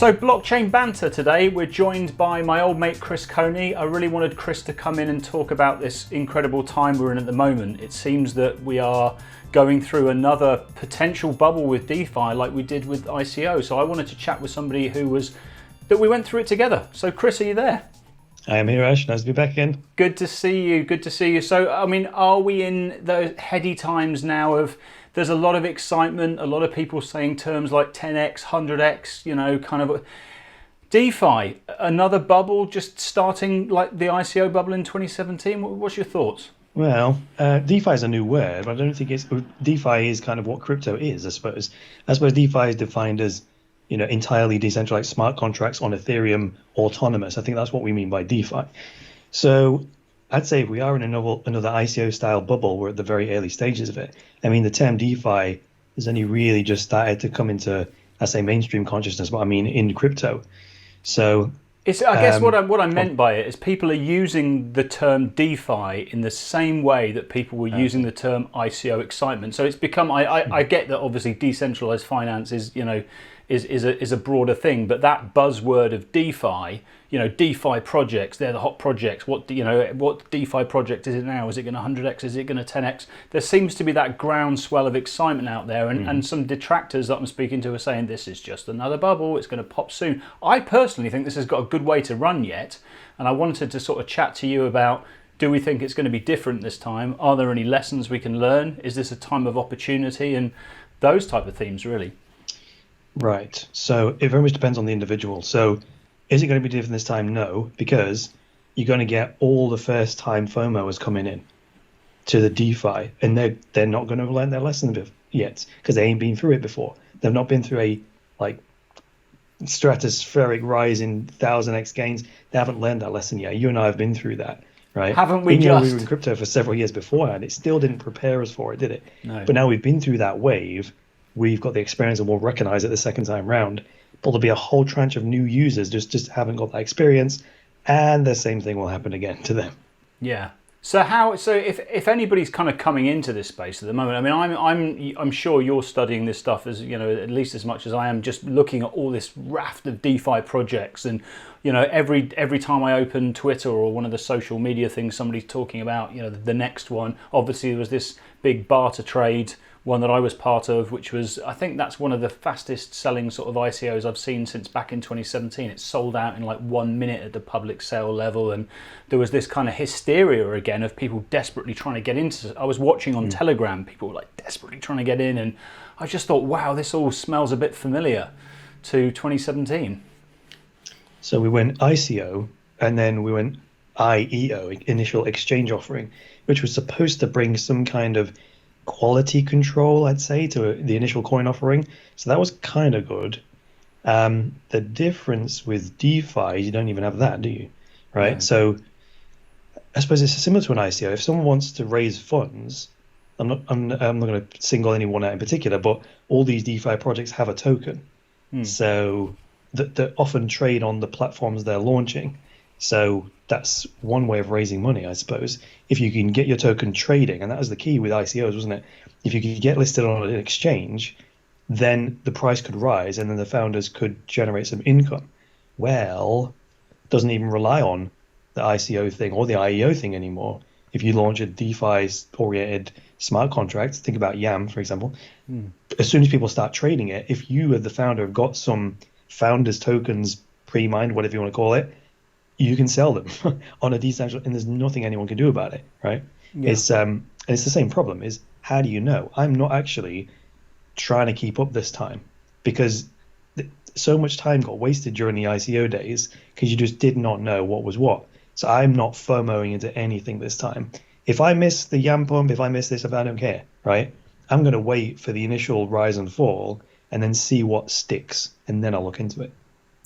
So blockchain banter today, we're joined by my old mate Chris Coney. I really wanted Chris to come in and talk about this incredible time we're in at the moment. It seems that we are going through another potential bubble with DeFi like we did with ICO. So I wanted to chat with somebody that we went through it together. So Chris, are you there? I am here, Ash. Nice to be back again. Good to see you. Good to see you. So, I mean, are we in those heady times now of there's a lot of excitement, a lot of people saying terms like 10x, 100x, kind of DeFi, another bubble just starting like the ICO bubble in 2017. What's your thoughts? Well, DeFi is a new word, but I don't think DeFi is kind of what crypto is, I suppose. I suppose DeFi is defined as, entirely decentralized smart contracts on Ethereum, autonomous. I think that's what we mean by DeFi. So I'd say if we are in another ICO style bubble, we're at the very early stages of it. I mean, the term DeFi has only really just started to come into, I say, mainstream consciousness, but I mean in crypto. So I guess what I meant by it is people are using the term DeFi in the same way that people were using the term ICO excitement. So it's become. I get that obviously decentralized finance is a broader thing, but that buzzword of DeFi, DeFi projects, they're the hot projects. What DeFi project is it now? Is it going to 100x? Is it going to 10x? There seems to be that groundswell of excitement out there, and some detractors that I'm speaking to are saying this is just another bubble. It's going to pop soon. I personally think this has got a good way to run yet, and I wanted to sort of chat to you about. Do we think it's going to be different this time? Are there any lessons we can learn? Is this a time of opportunity? And those type of themes, really. Right. So it very much depends on the individual. So is it going to be different this time? No, because you're going to get all the first time FOMOers coming in to the DeFi, and they're not going to learn their lesson yet because they ain't been through it before. They've not been through a stratospheric rise in 1000x gains. They haven't learned that lesson yet. You and I have been through that, right? Haven't we? We were in crypto for several years beforehand. It still didn't prepare us for it, did it? No. But now we've been through that wave. We've got the experience and we'll recognize it the second time round. But there'll be a whole tranche of new users just haven't got that experience, and the same thing will happen again to them. Yeah. So if anybody's kind of coming into this space at the moment, I mean, I'm sure you're studying this stuff as at least as much as I am, just looking at all this raft of DeFi projects, and every time I open Twitter or one of the social media things, somebody's talking about the next one. Obviously, there was this big barter trade one that I was part of, which was, I think that's one of the fastest selling sort of ICOs I've seen since back in 2017. It sold out in like 1 minute at the public sale level, and there was this kind of hysteria again of people desperately trying to get into. I was watching on Telegram, people were like desperately trying to get in, and I just thought, wow, this all smells a bit familiar to 2017. So we went ICO, and then we went IEO, initial exchange offering, which was supposed to bring some kind of quality control, I'd say, to the initial coin offering. So that was kind of good. The difference with DeFi, you don't even have that, do you? Right. Yeah. So I suppose it's similar to an ICO. If someone wants to raise funds, I'm not going to single anyone out in particular, but all these DeFi projects have a token. So that often trade on the platforms they're launching. So that's one way of raising money, I suppose. If you can get your token trading, and that was the key with ICOs, wasn't it? If you could get listed on an exchange, then the price could rise, and then the founders could generate some income. Well, it doesn't even rely on the ICO thing or the IEO thing anymore. If you launch a DeFi-oriented smart contract, think about YAM, for example, as soon as people start trading it, if you as the founder have got some founders tokens pre-mined, whatever you want to call it, you can sell them on a decentralized, and there's nothing anyone can do about it, right? Yeah. It's the same problem. Is how do you know? I'm not actually trying to keep up this time because so much time got wasted during the ICO days because you just did not know what was what. So I'm not FOMOing into anything this time. If I miss the YAM pump, if I miss this, I don't care, right? I'm going to wait for the initial rise and fall and then see what sticks, and then I'll look into it.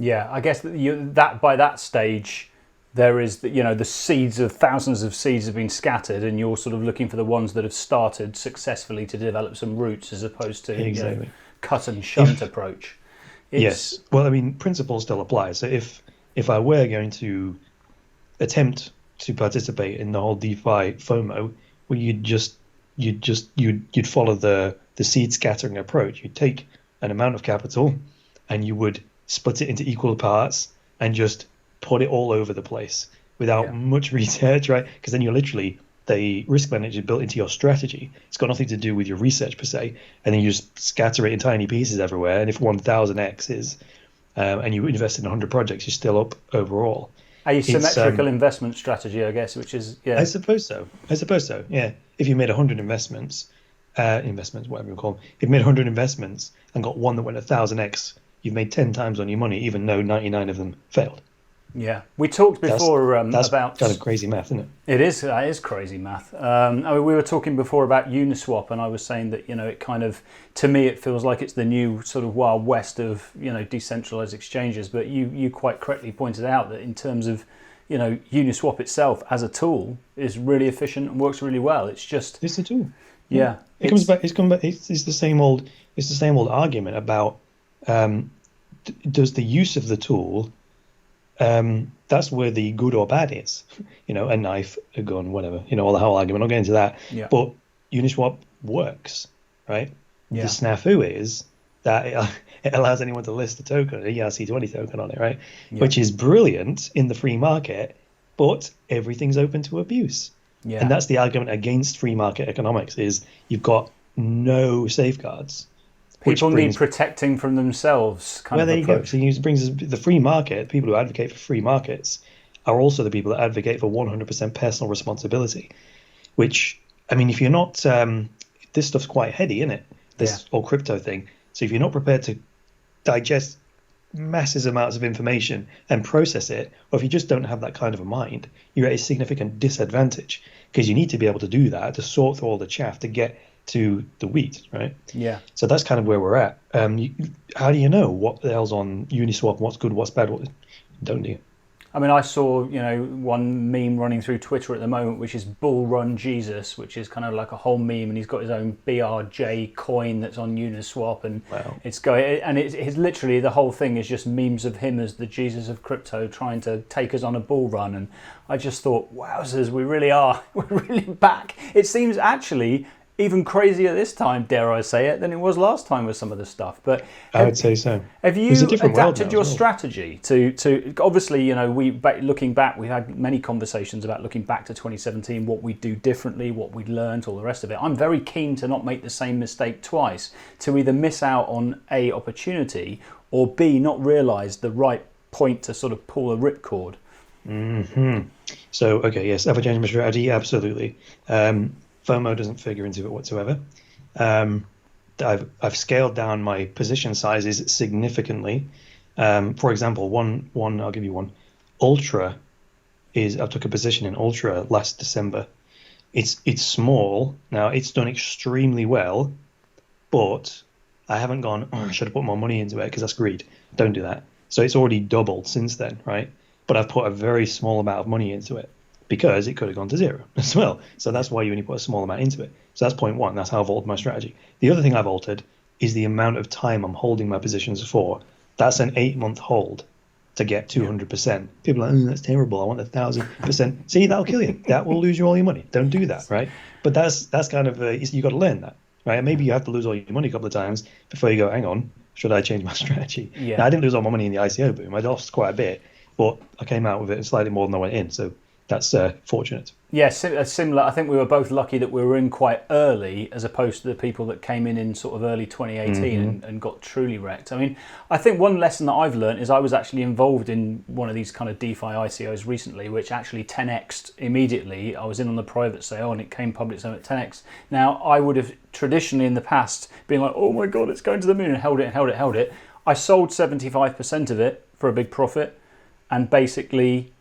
Yeah, I guess that by that stage, there is the seeds of thousands of seeds have been scattered, and you're sort of looking for the ones that have started successfully to develop some roots, as opposed to cut and shunt approach. Yes, well, I mean, principles still apply. So if I were going to attempt to participate in the whole DeFi FOMO, well, you'd follow the seed scattering approach. You'd take an amount of capital, and you would split it into equal parts, and just put it all over the place without much research, right? Because then you're literally, the risk manager built into your strategy. It's got nothing to do with your research per se, and then you just scatter it in tiny pieces everywhere. And if 1,000x is, and you invest in 100 projects, you're still up overall. A symmetrical investment strategy, I guess, which is I suppose so. Yeah. If you made 100 investments, whatever you call them, if you made 100 investments and got one that went 1,000x, you've made 10 times on your money, even though 99 of them failed. Yeah, we talked before that's about kind of crazy math, isn't it? It is. That is crazy math. I mean, we were talking before about Uniswap, and I was saying that it kind of, to me, it feels like it's the new sort of wild west of decentralized exchanges. But you quite correctly pointed out that in terms of Uniswap itself as a tool is really efficient and works really well. It's a tool. Yeah, it comes back. It's the same old. It's the same old argument about does the use of the tool. That's where the good or bad is, a knife, a gun, whatever, all the whole argument. I'll get into that. Yeah. But Uniswap works, right? Yeah. The snafu is that it allows anyone to list a token, an ERC20 token on it, right? Yeah. Which is brilliant in the free market, but everything's open to abuse. Yeah. And that's the argument against free market economics is you've got no safeguards. People need protecting from themselves. There you go. So it brings us the free market. People who advocate for free markets are also the people that advocate for 100% personal responsibility. Which, I mean, if you're not, this stuff's quite heady, isn't it? This whole crypto thing. So if you're not prepared to digest massive amounts of information and process it, or if you just don't have that kind of a mind, you're at a significant disadvantage because you need to be able to do that to sort through all the chaff to get to the wheat, right? Yeah. So that's kind of where we're at. How do you know what the hell's on Uniswap, what's good, what's bad? Don't you? I mean, I saw, one meme running through Twitter at the moment, which is Bull Run Jesus, which is kind of like a whole meme, and he's got his own BRJ coin that's on Uniswap, and it's literally the whole thing is just memes of him as the Jesus of crypto trying to take us on a bull run, and I just thought, wowzers, we're really back. It seems actually even crazier this time, dare I say it, than it was last time with some of the stuff. But I would say so. Have you adapted your strategy to obviously, looking back, we had many conversations about looking back to 2017, what we'd do differently, what we'd learned, all the rest of it. I'm very keen to not make the same mistake twice, to either miss out on A, opportunity, or B, not realise the right point to sort of pull a ripcord. Mm-hmm. So, okay, yes, ever changing my strategy? Absolutely. FOMO doesn't figure into it whatsoever. I've scaled down my position sizes significantly. For example, one I'll give you one. Ultra I took a position in Ultra last December. It's small now. It's done extremely well, but I haven't gone, I should have put more money into it because that's greed. Don't do that. So it's already doubled since then, right? But I've put a very small amount of money into it, because it could have gone to zero as well. So that's why you only put a small amount into it. So that's point one. That's how I've altered my strategy. The other thing I've altered is the amount of time I'm holding my positions for. That's an 8-month hold to get 200%. People are like, that's terrible. I want 1,000%. See, that'll kill you. That will lose you all your money. Don't do that, right? But that's kind of, you got to learn that, right? And maybe you have to lose all your money a couple of times before you go, hang on, should I change my strategy? Yeah. Now, I didn't lose all my money in the ICO boom. I lost quite a bit, but I came out with it slightly more than I went in. So that's fortunate. Yeah, similar. I think we were both lucky that we were in quite early, as opposed to the people that came in sort of early 2018 and got truly wrecked. I mean, I think one lesson that I've learned is I was actually involved in one of these kind of DeFi ICOs recently, which actually 10x'd immediately. I was in on the private sale and it came public so at 10x. Now, I would have traditionally in the past been like, oh my God, it's going to the moon, and held it. I sold 75% of it for a big profit and basically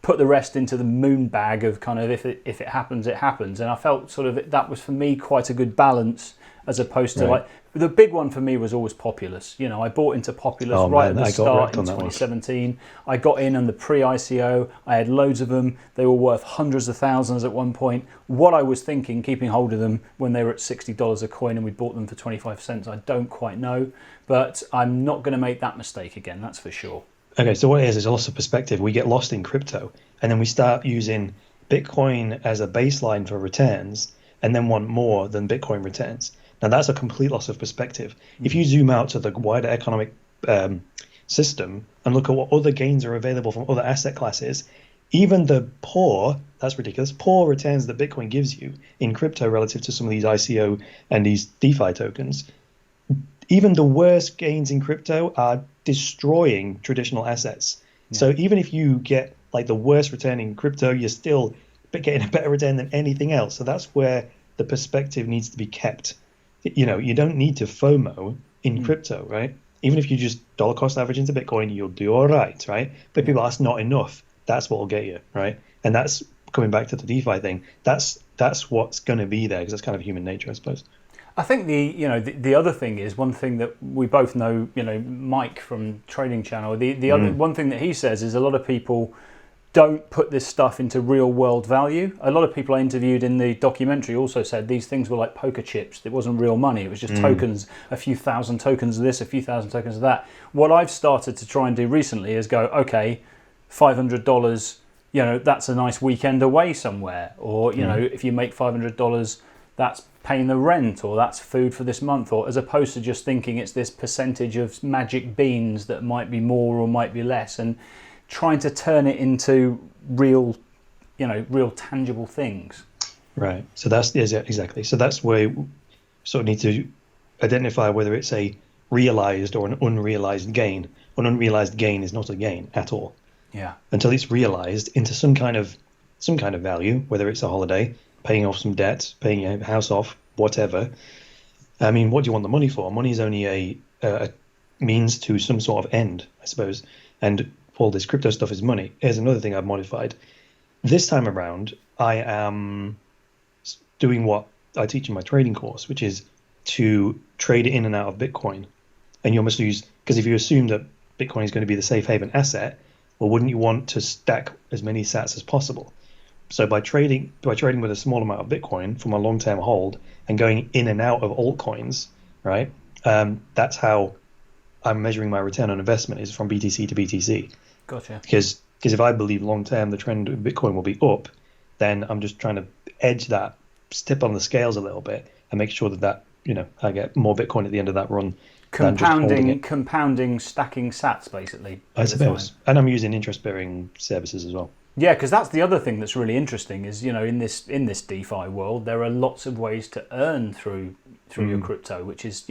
put the rest into the moon bag of kind of if it happens, it happens. And I felt sort of that was for me quite a good balance, as opposed to like the big one for me was always Populous. I bought into Populous at the start in 2017. I got in on the pre-ICO. I had loads of them. They were worth hundreds of thousands at one point. What I was thinking, keeping hold of them when they were at $60 a coin and we bought them for 25 cents, I don't quite know. But I'm not going to make that mistake again, that's for sure. Okay, so what it is a loss of perspective. We get lost in crypto, and then we start using Bitcoin as a baseline for returns, and then want more than Bitcoin returns. Now, that's a complete loss of perspective. If you zoom out to the wider economic system and look at what other gains are available from other asset classes, even the that's ridiculous, poor returns that Bitcoin gives you in crypto relative to some of these ICO and these DeFi tokens, even the worst gains in crypto are destroying traditional assets. Yeah. So even if you get like the worst return in crypto, you're still getting a better return than anything else. So that's where the perspective needs to be kept. You know, you don't need to FOMO in crypto, right? Even if you just dollar cost average into Bitcoin, you'll do all right, right? But people, that's not enough. That's what will get you, right? And that's coming back to the DeFi thing. That's what's going to be there, because that's kind of human nature, I suppose. I think the other thing is, one thing that we both know, Mike from Trading Channel, the other one thing that he says is a lot of people don't put this stuff into real world value. A lot of people I interviewed in the documentary also said these things were like poker chips. It wasn't real money. It was just tokens, a few thousand tokens of this, a few thousand tokens of that. What I've started to try and do recently is go, okay, $500, that's a nice weekend away somewhere. Or, if you make $500, that's paying the rent, or that's food for this month, or as opposed to just thinking it's this percentage of magic beans that might be more or might be less, and trying to turn it into real tangible things. Right. So that's exactly. So that's where you sort of need to identify whether it's a realized or an unrealized gain. An unrealized gain is not a gain at all. Yeah. Until it's realized into some kind of value, whether it's a holiday, paying off some debt, paying your house off, whatever. I mean, what do you want the money for? Money is only a means to some sort of end, I suppose. And all this crypto stuff is money. Here's another thing I've modified. This time around, I am doing what I teach in my trading course, which is to trade in and out of Bitcoin. And you almost use, because if you assume that Bitcoin is going to be the safe haven asset, well, wouldn't you want to stack as many sats as possible? So by trading with a small amount of Bitcoin from a long-term hold and going in and out of altcoins, right? That's how I'm measuring my return on investment, is from BTC to BTC. Gotcha. Because if I believe long-term the trend of Bitcoin will be up, then I'm just trying to edge that, tip on the scales a little bit, and make sure that I get more Bitcoin at the end of that run. Compounding, stacking sats, basically. I suppose. And I'm using interest-bearing services as well. Yeah, because that's the other thing that's really interesting is, in this DeFi world, there are lots of ways to earn through your crypto, which is,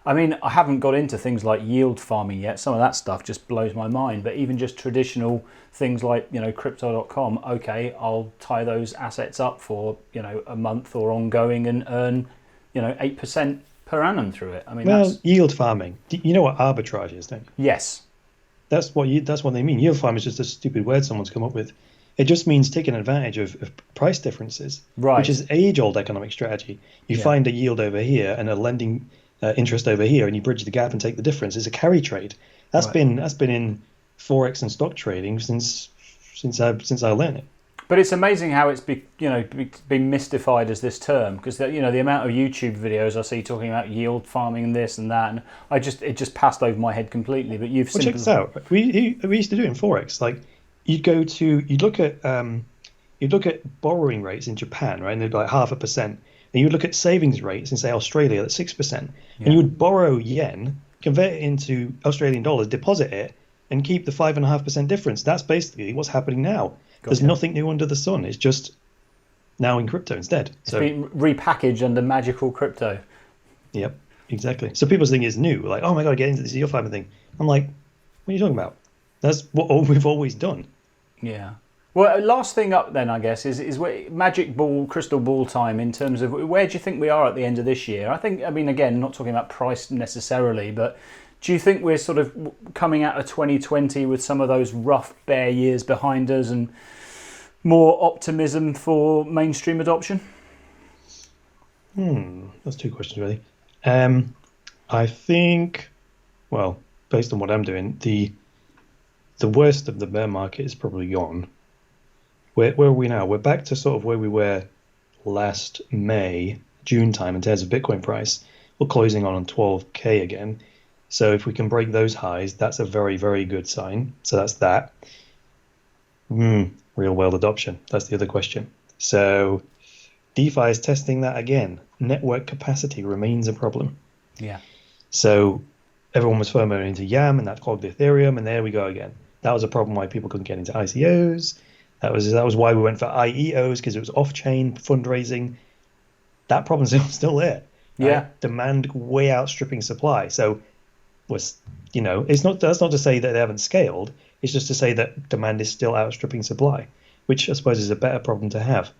I mean, I haven't got into things like yield farming yet. Some of that stuff just blows my mind. But even just traditional things like, crypto.com, okay, I'll tie those assets up for, a month or ongoing and earn, 8% per annum through it. I mean, yield farming. You know what arbitrage is, don't you? Yes. That's what they mean. Yield farm is just a stupid word someone's come up with. It just means taking advantage of price differences, right, which is age-old economic strategy. You find a yield over here and a lending interest over here, and you bridge the gap and take the difference. It's a carry trade. That's been in forex and stock trading since I learned it. But it's amazing how it's been mystified as this term, because the amount of YouTube videos I see talking about yield farming and this and that, and it just passed over my head completely. But check this out. We used to do it in forex. Like you'd look at borrowing rates in Japan, right? And they'd be like 0.5%, and you'd look at savings rates in say Australia at 6%, and you would borrow yen, convert it into Australian dollars, deposit it, and keep the 5.5% difference. That's basically what's happening now. There's nothing new under the sun. It's just now in crypto instead. It's been repackaged under magical crypto. Yep, exactly. So people think it's new. Like, oh my God, get into this yield farming thing. I'm like, what are you talking about? That's what we've always done. Yeah. Well, last thing up then, I guess, is magic ball, crystal ball time in terms of where do you think we are at the end of this year? I mean, again, not talking about price necessarily, but do you think we're sort of coming out of 2020 with some of those rough, bare years behind us and more optimism for mainstream adoption? That's two questions, really. I think, well, based on what I'm doing, the worst of the bear market is probably gone. Where are we now? We're back to sort of where we were last May, June time in terms of Bitcoin price. We're closing on 12K again. So if we can break those highs, that's a very, very good sign. So that's that. Real world adoption. That's the other question. So DeFi is testing that again. Network capacity remains a problem. Yeah. So everyone was firmware into YAM, and that clogged Ethereum, and there we go again. That was a problem why people couldn't get into ICOs. That was why we went for IEOs, because it was off-chain fundraising. That problem's still there. Right? Yeah. Demand way outstripping supply. So that's not to say that they haven't scaled. It's just to say that demand is still outstripping supply, which I suppose is a better problem to have.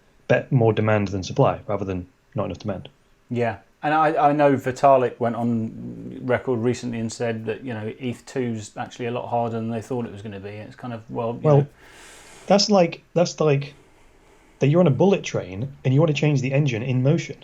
More demand than supply, rather than not enough demand. Yeah. And I know Vitalik went on record recently and said that, ETH2 is actually a lot harder than they thought it was going to be. It's kind of, that's like that you're on a bullet train and you want to change the engine in motion.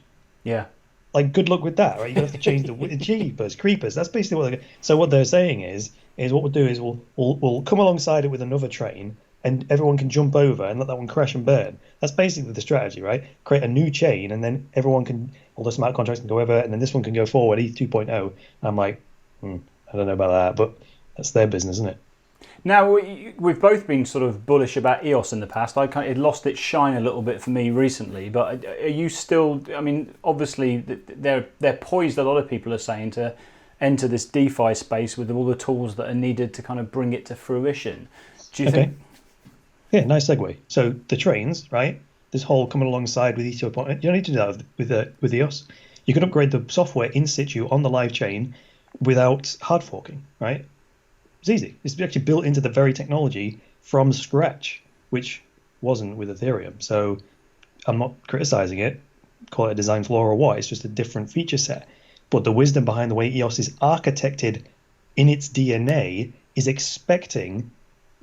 Yeah. Like, good luck with that, right? You have to change the jeepers, creepers. That's basically what they're saying is what we'll do is we'll come alongside it with another train, and everyone can jump over and let that one crash and burn. That's basically the strategy, right? Create a new chain, and then all the smart contracts can go over, and then this one can go forward, ETH 2.0. And I'm like, I don't know about that, but that's their business, isn't it? Now, we've both been sort of bullish about EOS in the past. It lost its shine a little bit for me recently, but are you still, obviously they're poised, a lot of people are saying, to enter this DeFi space with all the tools that are needed to kind of bring it to fruition. Do you think? Yeah, nice segue. So the trains, right? This whole coming alongside with ETH 2.0, you don't need to do that with EOS. You can upgrade the software in situ on the live chain without hard forking, right? It's easy. It's actually built into the very technology from scratch, which wasn't with Ethereum. So I'm not criticizing it, call it a design flaw or what. It's just a different feature set. But the wisdom behind the way EOS is architected in its DNA is expecting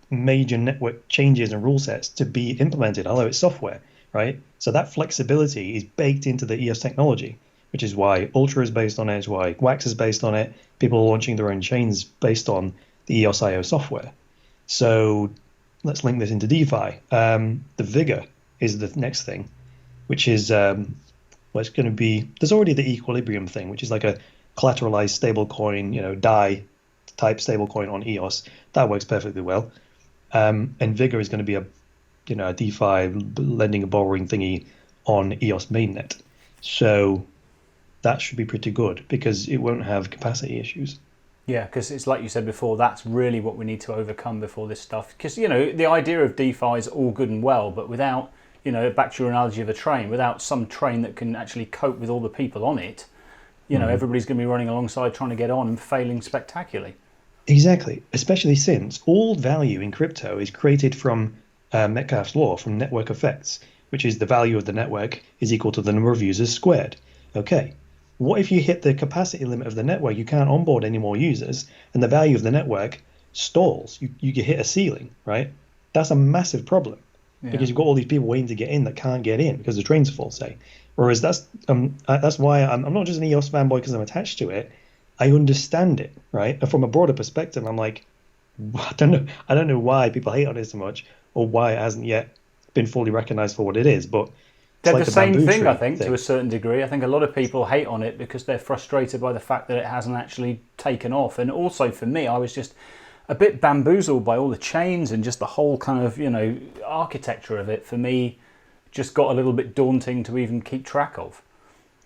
major network changes and rule sets to be implemented, although it's software, right? So that flexibility is baked into the EOS technology, which is why Ultra is based on it, is why Wax is based on it. People are launching their own chains based on the EOS.io software. So let's link this into DeFi. The Vigor is the next thing, which is it's going to be, there's already the Equilibrium thing, which is like a collateralized stablecoin, DAI type stablecoin on EOS. That works perfectly well. And Vigor is going to be a DeFi lending and borrowing thingy on EOS mainnet. So that should be pretty good because it won't have capacity issues. Yeah, because it's like you said before, that's really what we need to overcome before this stuff. Because, the idea of DeFi is all good and well, but without, back to your analogy of a train, without some train that can actually cope with all the people on it, everybody's going to be running alongside trying to get on and failing spectacularly. Exactly, especially since all value in crypto is created from Metcalfe's law, from network effects, which is the value of the network is equal to the number of users squared. Okay. What if you hit the capacity limit of the network? You can't onboard any more users, and the value of the network stalls. You hit a ceiling, right? That's a massive problem because you've got all these people waiting to get in that can't get in because the train's full, say. Whereas that's why I'm not just an EOS fanboy because I'm attached to it. I understand it, right? And from a broader perspective, I'm like, I don't know why people hate on it so much, or why it hasn't yet been fully recognized for what it is, but. They're the same thing, I think, to a certain degree. I think a lot of people hate on it because they're frustrated by the fact that it hasn't actually taken off. And also for me, I was just a bit bamboozled by all the chains and just the whole kind of, architecture of it. For me, just got a little bit daunting to even keep track of.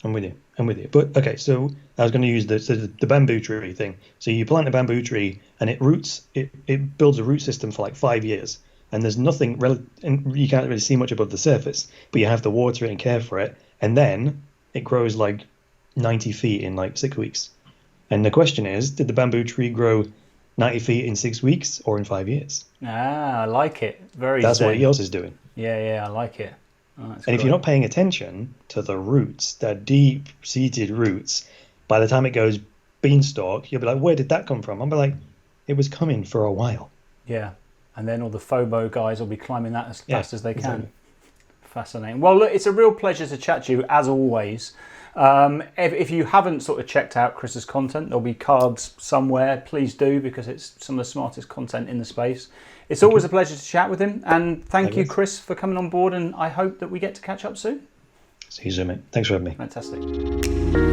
I'm with you. But, okay, so I was going to use the bamboo tree thing. So you plant a bamboo tree and it builds a root system for like 5 years. And there's nothing, and you can't really see much above the surface, but you have to water it and care for it. And then it grows like 90 feet in like 6 weeks. And the question is, did the bamboo tree grow 90 feet in 6 weeks or in 5 years? Ah, I like it. That's what EOS is doing. Yeah, I like it. Oh, and if you're not paying attention to the roots, the deep-seated roots, by the time it goes beanstalk, you'll be like, where did that come from? I'll be like, it was coming for a while. Yeah. And then all the FOMO guys will be climbing that as fast as they can. Exactly. Fascinating. Well, look, it's a real pleasure to chat to you, as always. If you haven't sort of checked out Chris's content, there'll be cards somewhere. Please do, because it's some of the smartest content in the space. It's always a pleasure to chat with him. And thank you, Chris, for coming on board. And I hope that we get to catch up soon. See you soon, mate. Thanks for having me. Fantastic.